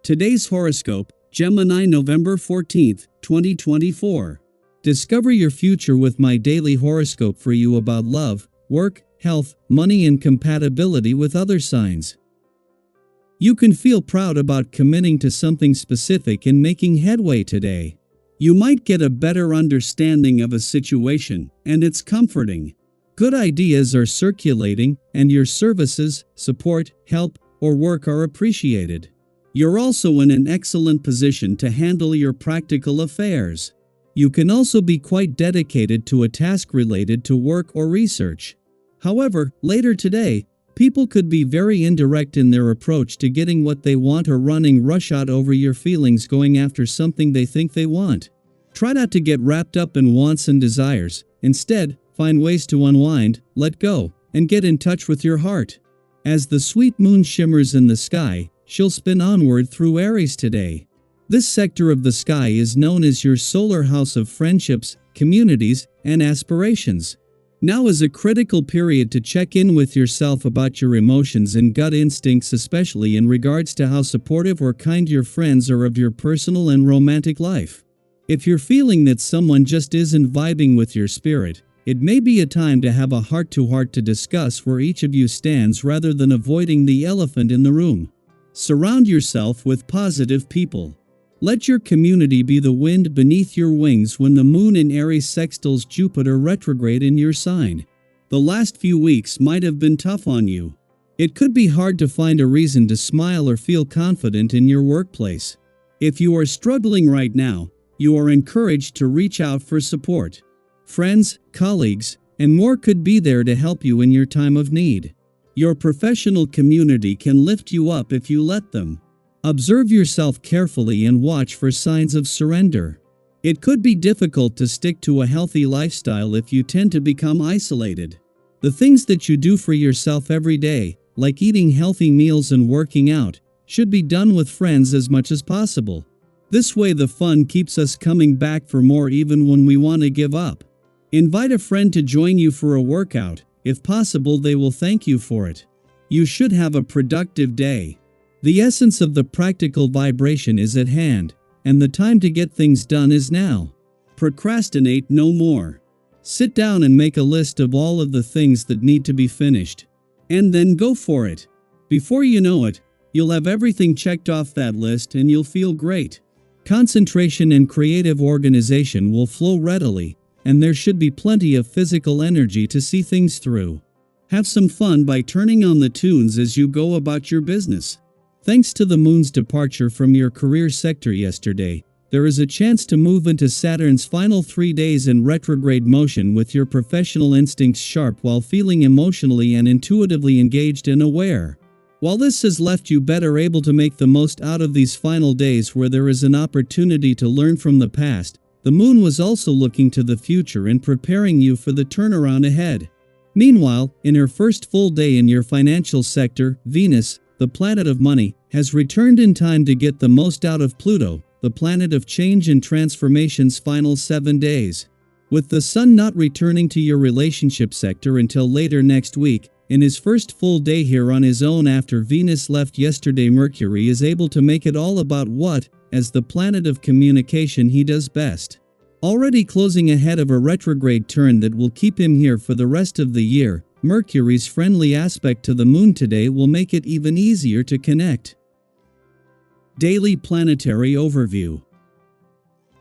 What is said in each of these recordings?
Today's horoscope, Gemini November 14th, 2024. Discover your future with my daily horoscope for you about love, work, health, money and compatibility with other signs. You can feel proud about committing to something specific and making headway today. You might get a better understanding of a situation, and it's comforting. Good ideas are circulating, and your services, support, help, or work are appreciated. You're also in an excellent position to handle your practical affairs. You can also be quite dedicated to a task related to work or research. However, later today, people could be very indirect in their approach to getting what they want or running roughshod over your feelings going after something they think they want. Try not to get wrapped up in wants and desires. Instead, find ways to unwind, let go, and get in touch with your heart. As the sweet moon shimmers in the sky, she'll spin onward through Aries today. This sector of the sky is known as your solar house of friendships, communities, and aspirations. Now is a critical period to check in with yourself about your emotions and gut instincts, especially in regards to how supportive or kind your friends are of your personal and romantic life. If you're feeling that someone just isn't vibing with your spirit, it may be a time to have a heart-to-heart to discuss where each of you stands rather than avoiding the elephant in the room. Surround yourself with positive people. Let your community be the wind beneath your wings when the moon in Aries sextiles Jupiter retrograde in your sign. The last few weeks might have been tough on you. It could be hard to find a reason to smile or feel confident in your workplace. If you are struggling right now, you are encouraged to reach out for support. Friends, colleagues, and more could be there to help you in your time of need. Your professional community can lift you up if you let them. Observe yourself carefully and watch for signs of surrender. It could be difficult to stick to a healthy lifestyle if you tend to become isolated. The things that you do for yourself every day, like eating healthy meals and working out, should be done with friends as much as possible. This way the fun keeps us coming back for more even when we want to give up. Invite a friend to join you for a workout. If possible, they will thank you for it. You should have a productive day. The essence of the practical vibration is at hand, and the time to get things done is now. Procrastinate no more. Sit down and make a list of all of the things that need to be finished. And then go for it. Before you know it, you'll have everything checked off that list and you'll feel great. Concentration and creative organization will flow readily, and there should be plenty of physical energy to see things through. Have some fun by turning on the tunes as you go about your business. Thanks to the moon's departure from your career sector yesterday, there is a chance to move into Saturn's final 3 days in retrograde motion with your professional instincts sharp while feeling emotionally and intuitively engaged and aware. While this has left you better able to make the most out of these final days where there is an opportunity to learn from the past, the moon was also looking to the future and preparing you for the turnaround ahead. Meanwhile, in her first full day in your financial sector, Venus, the planet of money, has returned in time to get the most out of Pluto, the planet of change and transformation's final 7 days. With the Sun not returning to your relationship sector until later next week, in his first full day here on his own after Venus left yesterday, Mercury is able to make it all about what, as the planet of communication, he does best. Already closing ahead of a retrograde turn that will keep him here for the rest of the year, Mercury's friendly aspect to the moon today will make it even easier to connect. Daily Planetary Overview.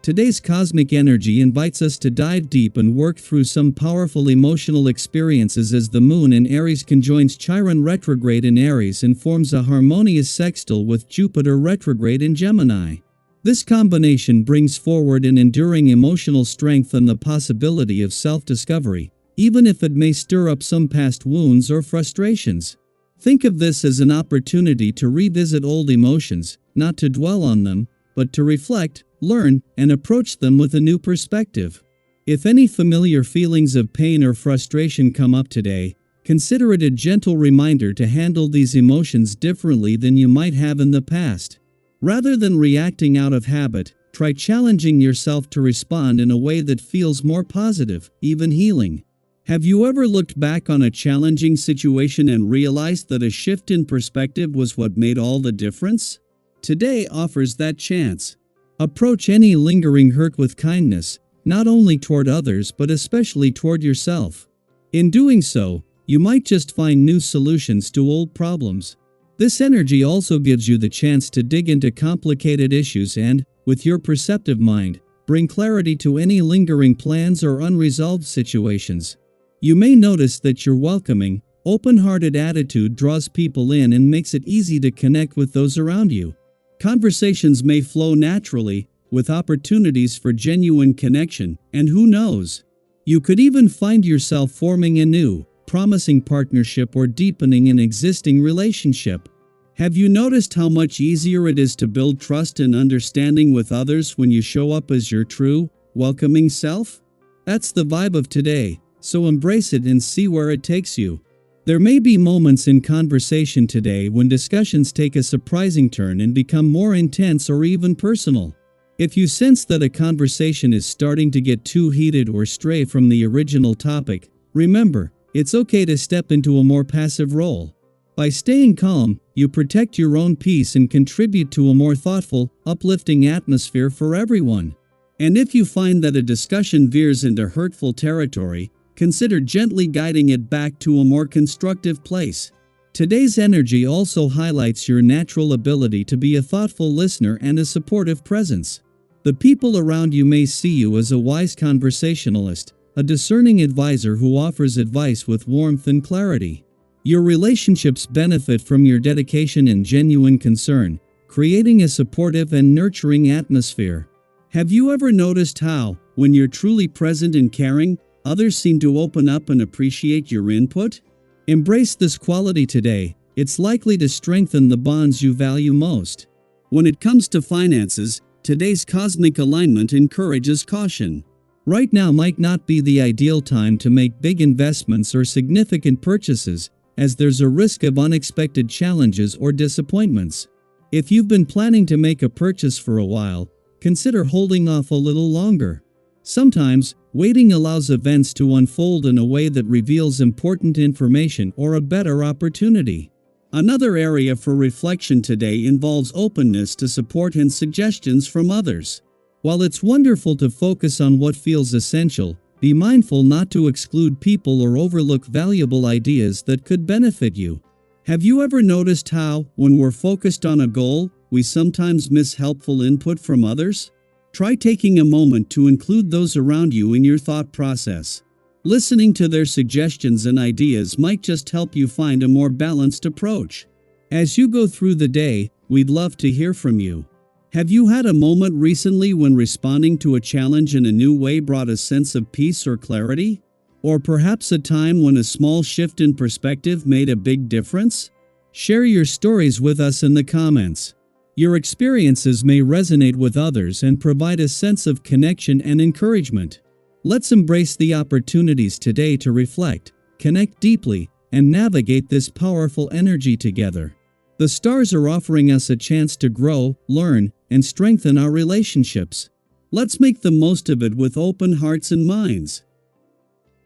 Today's cosmic energy invites us to dive deep and work through some powerful emotional experiences as the moon in Aries conjoins Chiron retrograde in Aries and forms a harmonious sextile with Jupiter retrograde in Gemini. This combination brings forward an enduring emotional strength and the possibility of self-discovery, even if it may stir up some past wounds or frustrations. Think of this as an opportunity to revisit old emotions, not to dwell on them, but to reflect, learn, and approach them with a new perspective. If any familiar feelings of pain or frustration come up today, consider it a gentle reminder to handle these emotions differently than you might have in the past. Rather than reacting out of habit, try challenging yourself to respond in a way that feels more positive, even healing. Have you ever looked back on a challenging situation and realized that a shift in perspective was what made all the difference? today offers that chance. Approach any lingering hurt with kindness, not only toward others but especially toward yourself. In doing so, you might just find new solutions to old problems. This energy also gives you the chance to dig into complicated issues and, with your perceptive mind, bring clarity to any lingering plans or unresolved situations. You may notice that your welcoming, open-hearted attitude draws people in and makes it easy to connect with those around you. Conversations may flow naturally, with opportunities for genuine connection, and who knows? You could even find yourself forming a new, promising partnership or deepening an existing relationship. Have you noticed how much easier it is to build trust and understanding with others when you show up as your true, welcoming self? That's the vibe of today, so embrace it and see where it takes you. There may be moments in conversation today when discussions take a surprising turn and become more intense or even personal. If you sense that a conversation is starting to get too heated or stray from the original topic, remember, it's okay to step into a more passive role. By staying calm, you protect your own peace and contribute to a more thoughtful, uplifting atmosphere for everyone. And if you find that a discussion veers into hurtful territory, consider gently guiding it back to a more constructive place. Today's energy also highlights your natural ability to be a thoughtful listener and a supportive presence. The people around you may see you as a wise conversationalist, a discerning advisor who offers advice with warmth and clarity. Your relationships benefit from your dedication and genuine concern, creating a supportive and nurturing atmosphere. Have you ever noticed how, when you're truly present and caring, others seem to open up and appreciate your input? Embrace this quality today. It's likely to strengthen the bonds you value most. When it comes to finances, today's cosmic alignment encourages caution. Right now might not be the ideal time to make big investments or significant purchases, as there's a risk of unexpected challenges or disappointments. If you've been planning to make a purchase for a while, consider holding off a little longer. Sometimes, waiting allows events to unfold in a way that reveals important information or a better opportunity. Another area for reflection today involves openness to support and suggestions from others. While it's wonderful to focus on what feels essential, be mindful not to exclude people or overlook valuable ideas that could benefit you. Have you ever noticed how, when we're focused on a goal, we sometimes miss helpful input from others? Try taking a moment to include those around you in your thought process. Listening to their suggestions and ideas might just help you find a more balanced approach. As you go through the day, we'd love to hear from you. Have you had a moment recently when responding to a challenge in a new way brought a sense of peace or clarity? Or perhaps a time when a small shift in perspective made a big difference? Share your stories with us in the comments. Your experiences may resonate with others and provide a sense of connection and encouragement. Let's embrace the opportunities today to reflect, connect deeply, and navigate this powerful energy together. The stars are offering us a chance to grow, learn, and strengthen our relationships. Let's make the most of it with open hearts and minds.